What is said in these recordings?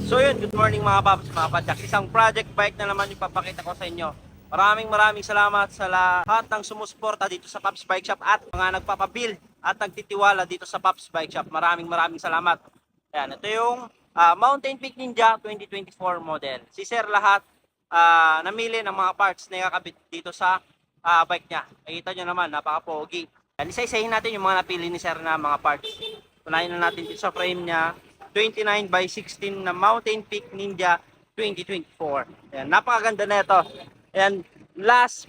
So yun, good morning mga paps, mga padjaks. Isang project bike na naman yung papakita ko sa inyo. Maraming salamat sa lahat ng sumusuporta dito sa Pops Bike Shop at mga nagpapabil at nagtitiwala dito sa Pops Bike Shop. Maraming salamat. Ayan, ito yung Mountain Peak Ninja 2024 model. Si Sir lahat namili ng mga parts na ikakabit dito sa bike niya. Nakita nyo naman, napaka-pogi. Isa-isahin natin yung mga napili ni Sir na mga parts. Unahin na natin dito sa frame niya. 29x16 na Mountain Peak Ninja 2024. Ayan, napakaganda na ito. Ayan, last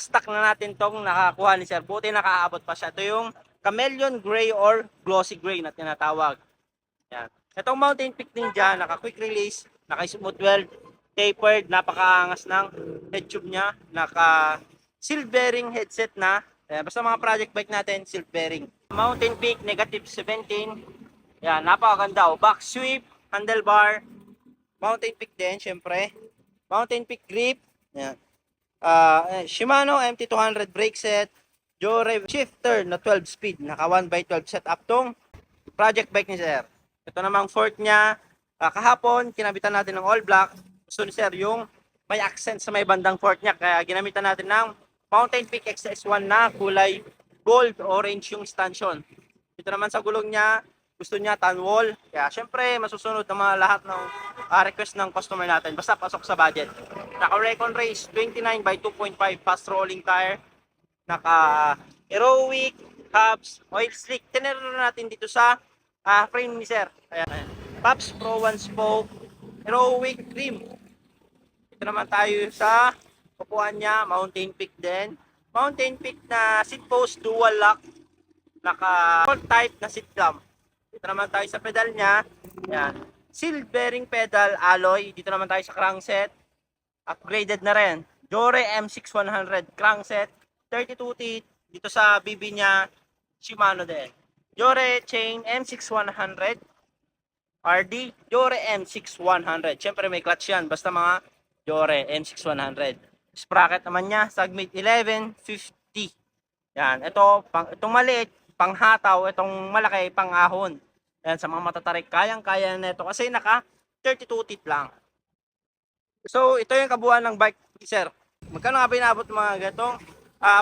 stock na natin tong nakakuha ni Sir. Buti nakaabot pa siya. Ito yung Chameleon Gray or Glossy Gray na tinatawag. Ayan. Itong Mountain Peak Ninja, naka quick release, naka smooth weld, tapered, napakaangas ng head tube niya, naka silk bearing headset na. Ayan, basta mga project bike natin, silk bearing. Mountain Peak negative 17. Yan, napakaganda. Back sweep, handlebar, Mountain Peak din, syempre. Mountain Peak grip. Yan. Shimano MT200 brake set. Jore shifter na 12 speed. Naka 1x12 setup tong project bike ni Sir. Ito namang fork niya. Kahapon, kinabitan natin ng all black. Gusto ni Sir yung may accent sa may bandang fork niya. Kaya ginamitan natin ng Mountain Peak XS1 na kulay gold orange yung stanchion. Ito naman sa gulong niya. Gusto niya tan wall. Kaya syempre masusunod ng mga lahat ng request ng customer natin. Basta pasok sa budget. Naka Recon Race 29x2.5 fast rolling tire. Naka Heroic hubs, oil slick. Tinero natin dito sa frame ni Sir. Ayan. Pops Pro 1 spoke, Heroic rim. Ito naman tayo sa upuan niya, Mountain Peak din. Mountain Peak na seat post dual lock. Naka all type na seat clamp. Dito naman tayo sa pedal niya. Yan. Seal bearing pedal alloy. Dito naman tayo sa crankset. Upgraded na rin. Jore M6100 crankset. 32 teeth. Dito sa BB niya, Shimano din. Jore chain M6100. RD. Jore M6100. Siyempre may clutch yan. Basta mga Jore M6100. Sprocket naman niya. Sagmate 1150. Yan. Itong maliit, panghataw. Itong malaki, pang-ahon. Yan, sa mga matatarik, kayang-kaya na ito kasi naka 32 teeth lang. So, ito yung kabuuan ng bike, Sir. Magkano nga binabot mga gatong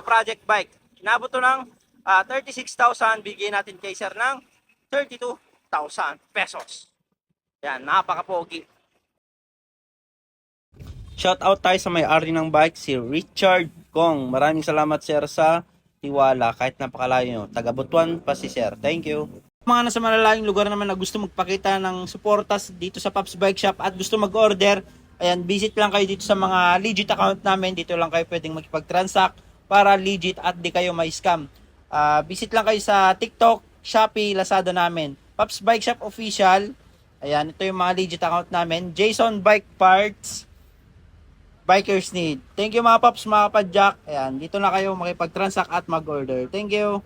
project bike? Inabot to ng 36,000, bigyan natin kay Sir ng 32,000 pesos. Yan, napaka-pogi. Shout out tayo sa may-ari ng bike, si Richard Kong. Maraming salamat, Sir, sa tiwala kahit napakalayo. Taga Butuan pa si Sir. Thank you. Mga nasa malalayong lugar naman na gusto magpakita ng suportas dito sa Pops Bike Shop at gusto mag-order, ayan, visit lang kayo dito sa mga legit account namin. Dito lang kayo pwedeng makipag-transact para legit at di kayo may scam. Visit lang kayo sa TikTok, Shopee, Lazada namin. Pops Bike Shop Official. Ayan, ito yung mga legit account namin. Jason Bike Parts, Bikers Need. Thank you mga Pops, mga Padjak. Ayan, dito na kayo makipag-transact at mag-order. Thank you.